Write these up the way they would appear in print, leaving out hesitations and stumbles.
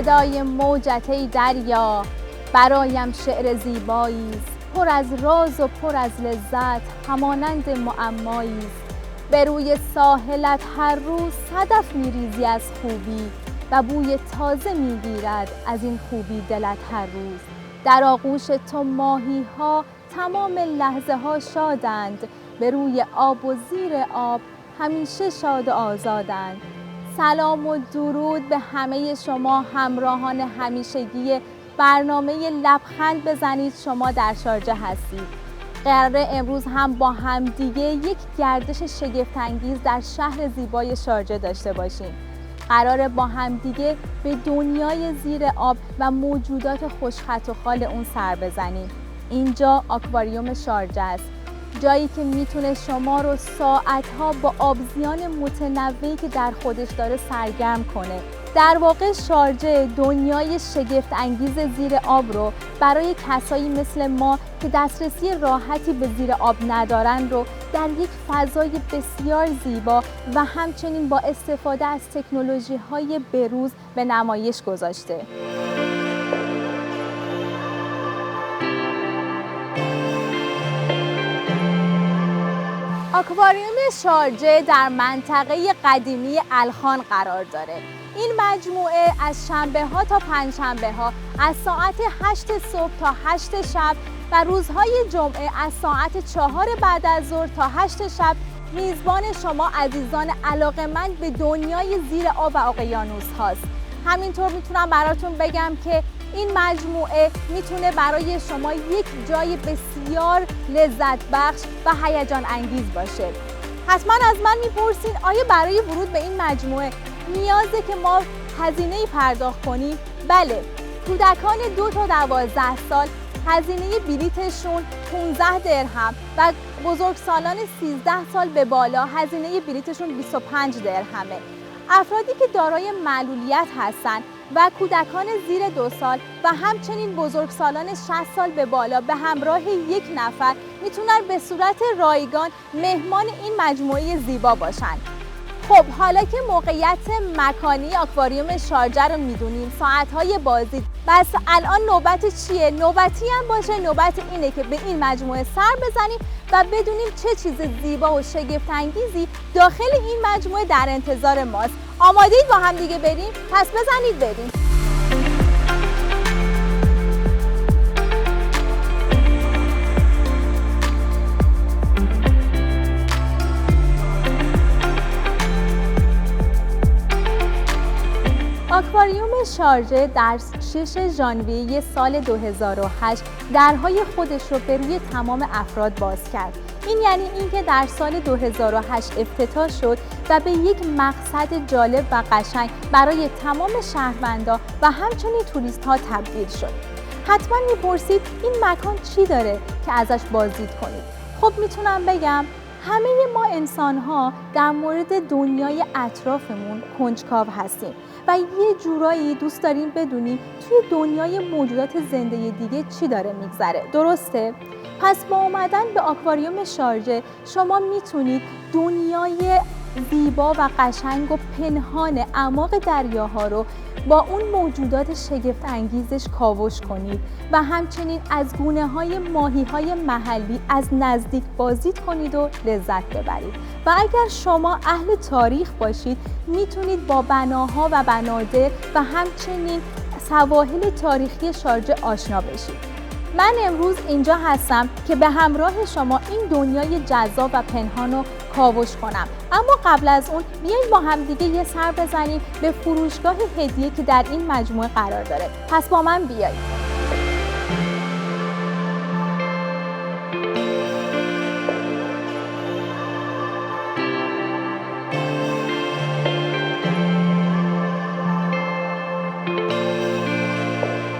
صدای موجت ای دریا، برایم شعر زیبایی است، پر از راز و پر از لذت، همانند معمایی است. به روی ساحلت هر روز صدف میریزی از خوبی و بوی تازه میگیرد از این خوبی دلت هر روز. در آغوش تو ماهی ها تمام لحظه ها شادند، به روی آب و زیر آب همیشه شاد و آزادند. سلام و درود به همه شما همراهان همیشگی برنامه لبخند بزنید شما در شارجه هستید. قراره امروز هم با همدیگه یک گردش شگفت‌انگیز در شهر زیبای شارجه داشته باشیم. قراره با همدیگه به دنیای زیر آب و موجودات خوشخط و خال اون سر بزنیم. اینجا آکواریوم شارجه است، جایی که میتونه شما رو ساعتها با آبزیان متنوعی که در خودش داره سرگرم کنه. در واقع شارجه دنیای شگفت انگیز زیر آب رو برای کسایی مثل ما که دسترسی راحتی به زیر آب ندارن رو در یک فضای بسیار زیبا و همچنین با استفاده از تکنولوژی‌های بروز به نمایش گذاشته. آکواریوم شارجه در منطقه قدیمی الخان قرار داره. این مجموعه از شنبه ها تا پنجشنبه ها از ساعت 8 صبح تا 8 شب و روزهای جمعه از ساعت 4 بعد از ظهر تا 8 شب میزبان شما عزیزان علاقه‌مند به دنیای زیر آب و اقیانوس هاست. همینطور میتونم براتون بگم که این مجموعه میتونه برای شما یک جای بسیار لذت بخش و هیجان انگیز باشه. حتما از من میپرسین آیا برای ورود به این مجموعه نیازه که ما هزینه‌ای پرداخت کنیم؟ بله، کودکان 2 تا 12 سال هزینه بلیتشون 15 درهم و بزرگسالان 13 سال به بالا هزینه بلیتشون 25 درهمه. افرادی که دارای معلولیت هستند و کودکان زیر 2 سال و همچنین بزرگسالان 60 سال به بالا به همراه یک نفر میتونن به صورت رایگان مهمان این مجموعه زیبا باشن. خب حالا که موقعیت مکانی آکواریوم شارجه رو میدونیم، ساعتهای بازی، بس الان نوبت چیه؟ نوبتی هم باشه، نوبت اینه که به این مجموعه سر بزنیم و بدونیم چه چیز زیبا و شگفت انگیزی داخل این مجموعه در انتظار ماست. آماده‌اید با هم دیگه بریم؟ پس بزنید بریم. آکواریوم شارجه در 6 ژانویه سال 2008 درهای خودش رو به روی تمام افراد باز کرد. این یعنی اینکه در سال 2008 افتتاح شد و به یک مقصد جالب و قشنگ برای تمام شهروندان و همچنین توریست ها تبدیل شد. حتما میپرسید این مکان چی داره که ازش بازدید کنید؟ خب میتونم بگم همه ما انسان ها در مورد دنیای اطرافمون کنجکاو هستیم و یه جورایی دوست داریم بدونیم توی دنیای موجودات زنده دیگه چی داره میگذره. درسته؟ پس با اومدن به آکواریوم شارجه شما میتونید دنیای زیبا و قشنگ و پنهان اعماق دریاها رو با اون موجودات شگفت انگیزش کاوش کنید و همچنین از گونه‌های ماهی‌های محلی از نزدیک بازدید کنید و لذت ببرید. و اگر شما اهل تاریخ باشید میتونید با بناها و بنادر و همچنین سواحل تاریخی شارجه آشنا بشید. من امروز اینجا هستم که به همراه شما این دنیای جذاب و پنهان رو کاوش کنم. اما قبل از اون بیایید با همدیگه یه سر بزنیم به فروشگاه هدیه که در این مجموعه قرار داره. پس با من بیایید.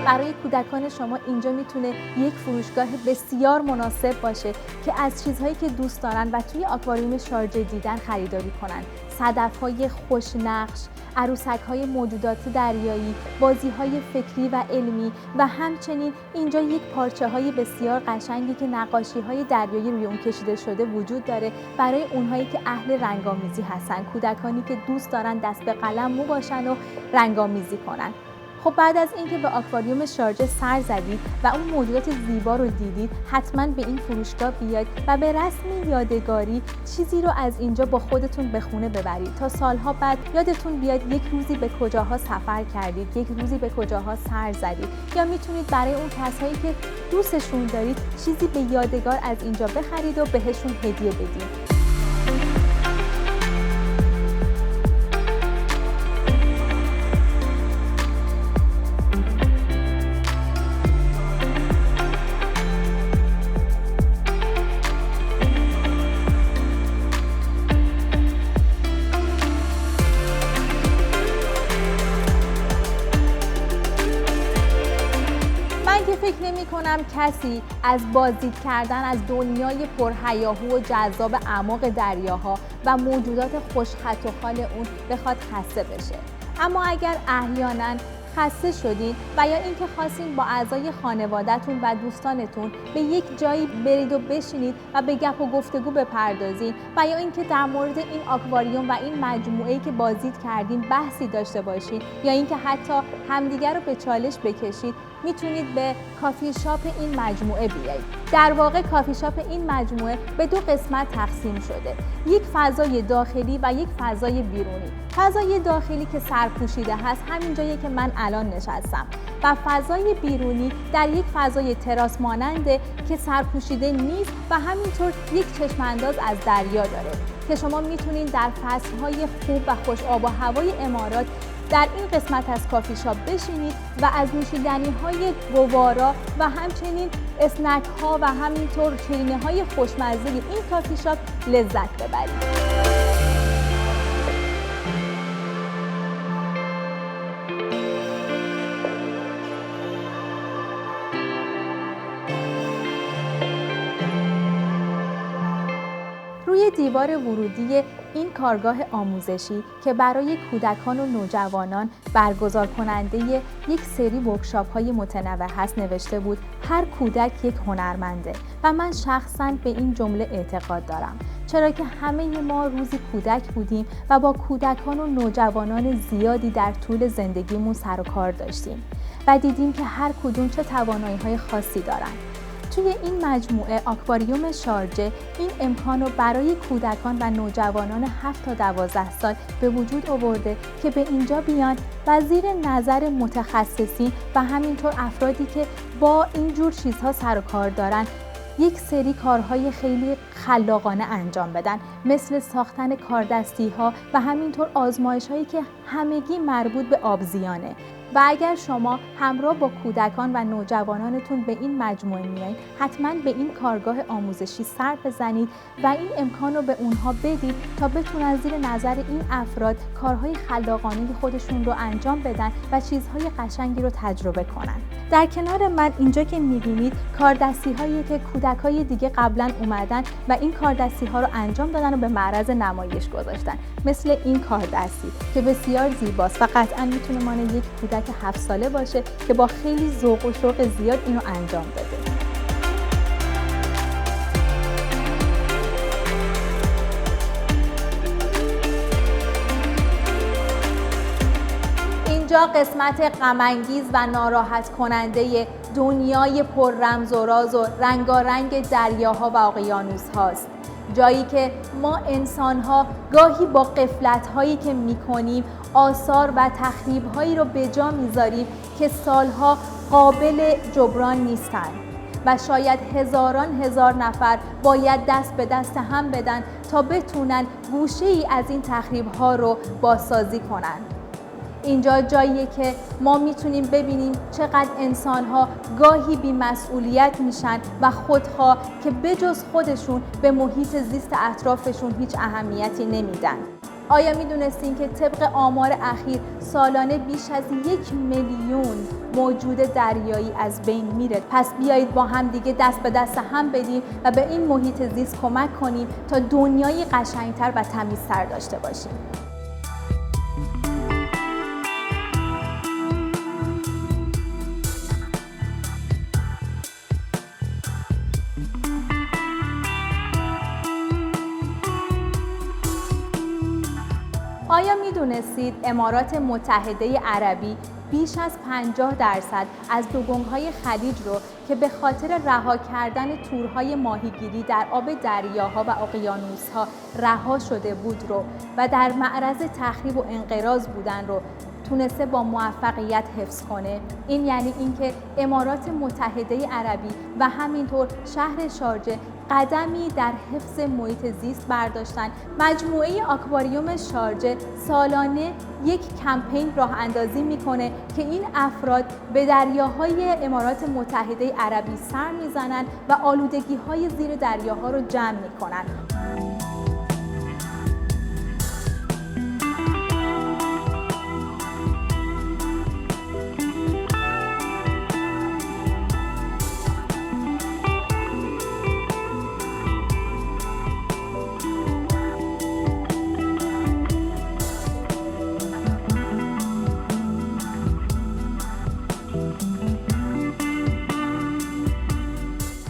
برای کودکان شما اینجا میتونه یک فروشگاه بسیار مناسب باشه که از چیزهایی که دوست دارن و توی آکواریوم شارجه دیدن خریداری کنن. صدف‌های خوشنقش، عروسک‌های موجودات دریایی، بازی‌های فکری و علمی و همچنین اینجا یک پارچه‌های بسیار قشنگی که نقاشی‌های دریایی روی اون کشیده شده وجود داره برای اونهایی که اهل رنگامیزی هستن، کودکانی که دوست دارن دست به قلم مو باشن و رنگامیزی کنن. خب بعد از اینکه به آکواریوم شارجه سر زدید و اون موجودات زیبا رو دیدید، حتما به این فروشگاه بیاید و به رسم یادگاری چیزی رو از اینجا با خودتون به خونه ببرید تا سالها بعد یادتون بیاد یک روزی به کجاها سفر کردید، یک روزی به کجاها سر زدید. یا میتونید برای اون کسایی که دوستشون دارید چیزی به یادگار از اینجا بخرید و بهشون هدیه بدید. فکر نمی کنم کسی از بازدید کردن از دنیای پرهیاهو و جذاب اعماق دریاها و موجودات خوشخط و خال اون بخواد خسته بشه. اما اگر احیانا خسته شدین و یا اینکه خواستین با اعضای خانواده‌تون و دوستانتون به یک جایی برید و بشینید و به گپ و گفتگو بپردازین و یا اینکه در مورد این آکواریوم و این مجموعه‌ای که بازدید کردین بحثی داشته باشین یا اینکه حتی همدیگر رو به چالش بکشید، میتونید به کافی شاپ این مجموعه بیایید. در واقع کافی شاپ این مجموعه به دو قسمت تقسیم شده، یک فضای داخلی و یک فضای بیرونی. فضای داخلی که سرپوشیده هست همین جایی که من الان نشستم و فضای بیرونی در یک فضای تراس ماننده که سرپوشیده نیست و همینطور یک چشم انداز از دریا داره که شما میتونید در فصلهای خوب و خوش آب و هوای امارات در این قسمت از کافی شاپ بشینید و از نوشیدنی‌های گوارا و همچنین اسنک‌ها و همینطور شیرینی‌های خوشمزه این کافی شاپ لذت ببرید. روی دیوار ورودی این کارگاه آموزشی که برای کودکان و نوجوانان برگزار کننده یک سری ورکشاپ‌های متنوع هست نوشته بود هر کودک یک هنرمنده و من شخصاً به این جمله اعتقاد دارم، چرا که همه ما روزی کودک بودیم و با کودکان و نوجوانان زیادی در طول زندگیمون سر و کار داشتیم و دیدیم که هر کدوم چه توانایی‌های خاصی دارن. توی این مجموعه آکواریوم شارجه این امکان رو برای کودکان و نوجوانان 7 تا 12 سال به وجود آورده که به اینجا بیان و زیر نظر متخصصین و همینطور افرادی که با اینجور چیزها سر و کار دارن یک سری کارهای خیلی خلاقانه انجام بدن، مثل ساختن کاردستی‌ها و همینطور آزمایش‌هایی که همگی مربوط به آبزیانه. و اگر شما همراه با کودکان و نوجوانانتون به این مجموعه میایید، حتما به این کارگاه آموزشی سر بزنید و این امکان رو به اونها بدید تا بتونن زیر نظر این افراد کارهای خلاقانه خودشون رو انجام بدن و چیزهای قشنگی رو تجربه کنن. در کنار من اینجا که میبینید کاردستی هایی که کودکای دیگه قبلا اومدن و این کاردستی ها رو انجام دادن و به معرض نمایش گذاشتن، مثل این کاردستی که بسیار زیباست و قطعا میتونه مال یک کودک 7 ساله باشه که با خیلی ذوق و شوق زیاد اینو انجام داده. اینجا قسمت غم‌انگیز و ناراحت کننده دنیای پر رمز و راز و رنگارنگ دریاها و اقیانوس هاست. جایی که ما انسان‌ها گاهی با غفلت‌هایی که می‌کنیم آثار و تخریب‌هایی رو به جا می‌ذاریم که سالها قابل جبران نیستند و شاید هزاران هزار نفر باید دست به دست هم بدن تا بتونن گوشه‌ای از این تخریب‌ها رو بازسازی کنن. اینجا جاییه که ما میتونیم ببینیم چقدر انسان‌ها گاهی بی‌مسئولیت میشن و خودها که بجز خودشون به محیط زیست اطرافشون هیچ اهمیتی نمیدن. آیا میدونستین که طبق آمار اخیر سالانه بیش از 1 میلیون موجود دریایی از بین میره؟ پس بیایید با هم دیگه دست به دست هم بدیم و به این محیط زیست کمک کنیم تا دنیایی قشنگتر و تمیزتر داشته باشیم. آیا میدونستید امارات متحده عربی بیش از 50% از دوگونگ‌های خلیج رو که به خاطر رها کردن تورهای ماهیگیری در آب دریاها و اقیانوس‌ها رها شده بود رو و در معرض تخریب و انقراض بودن رو تونسته با موفقیت حفظ کنه. این یعنی اینکه امارات متحده عربی و همینطور شهر شارجه قدمی در حفظ محیط زیست برداشتن. مجموعه آکواریوم شارجه سالانه یک کمپین راه اندازی میکنه که این افراد به دریاهای امارات متحده عربی سر میزنن و آلودگی‌های زیر دریاها رو جمع میکنن.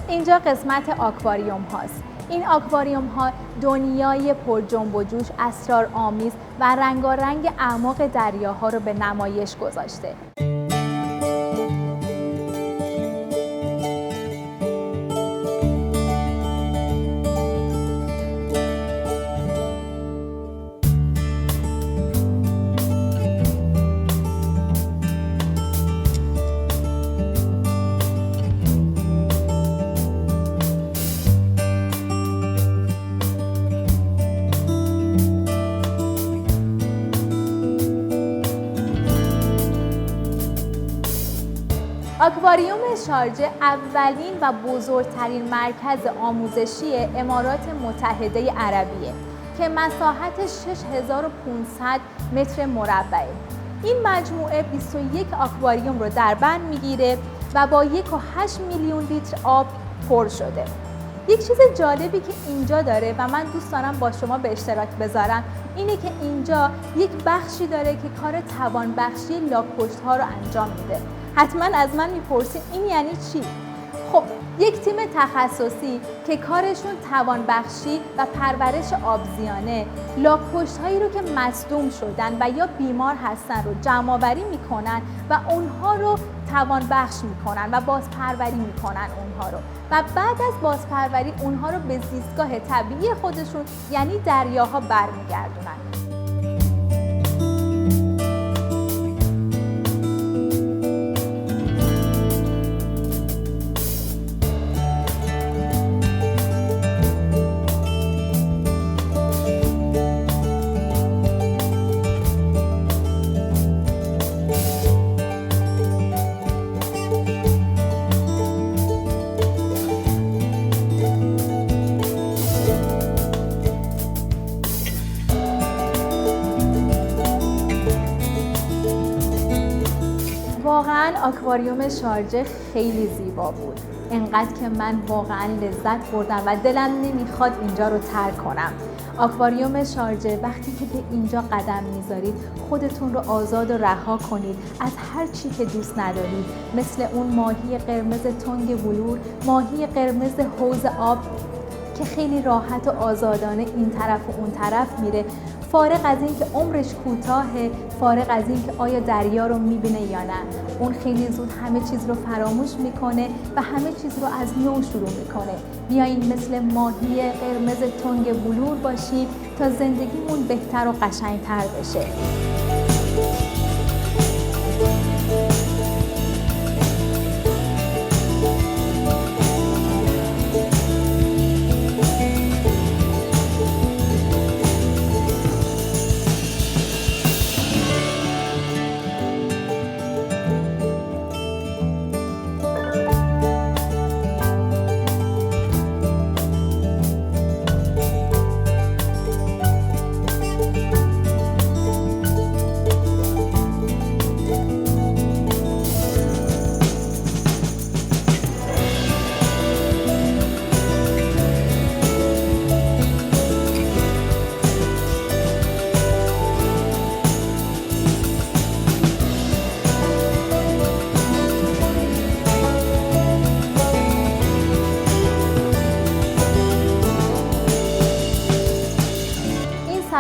اینجا قسمت آکواریوم هاست. این آکواریوم ها دنیای پر جنب و جوش، اسرارآمیز و رنگارنگ اعماق دریاها رو به نمایش گذاشته. آکواریوم شارجه اولین و بزرگترین مرکز آموزشی امارات متحده عربیه که مساحت 6500 متر مربعه. این مجموعه 21 آکواریوم رو در بر میگیره و با 1.8 میلیون لیتر آب پر شده. یک چیز جالبی که اینجا داره و من دوست دارم با شما به اشتراک بذارم اینه که اینجا یک بخشی داره که کار توانبخشی لاک‌پشت‌ها رو انجام میده. حتما از من میپرسید این یعنی چی؟ خب یک تیم تخصصی که کارشون توانبخشی و پرورش آبزیانه لاک‌پشت‌هایی رو که مصدوم شدن و یا بیمار هستن رو جمع‌آوری میکنن و اونها رو توانبخش میکنن و بازپروری میکنن اونها رو و بعد از بازپروری اونها رو به زیستگاه طبیعی خودشون یعنی دریاها برمیگردونن. واقعا آکواریوم شارجه خیلی زیبا بود، انقدر که من واقعا لذت بردم و دلم نمیخواد اینجا رو ترک کنم. آکواریوم شارجه وقتی که به اینجا قدم میذارید خودتون رو آزاد و رها کنید از هر چی که دوست ندارید، مثل اون ماهی قرمز تنگ بلور، ماهی قرمز حوض آب که خیلی راحت و آزادانه این طرف و اون طرف میره، فارغ از این که عمرش کوتاهه، فارغ از این که آیا دریا رو میبینه یا نه. اون خیلی زود همه چیز رو فراموش میکنه و همه چیز رو از نو شروع میکنه. بیایید مثل ماهی قرمز تنگ بلور باشیم تا زندگیمون بهتر و قشنگتر بشه.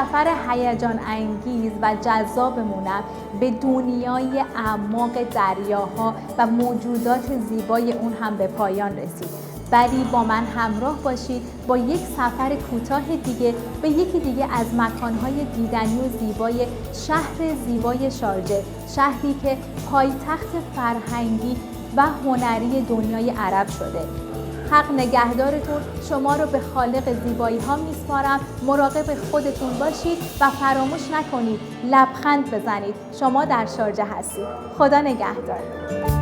سفر هیجان انگیز و جذابمونم به دنیای اعماق دریاها و موجودات زیبای اون هم به پایان رسید. ولی با من همراه باشید با یک سفر کوتاه دیگه به یکی دیگه از مکانهای دیدنی و زیبای شهر زیبای شارجه، شهری که پایتخت فرهنگی و هنری دنیای عرب شده. حق نگهدارتون، شما رو به خالق زیبایی ها میسپارم. مراقب خودتون باشید و فراموش نکنید لبخند بزنید. شما در شارجه هستید. خدا نگهدار.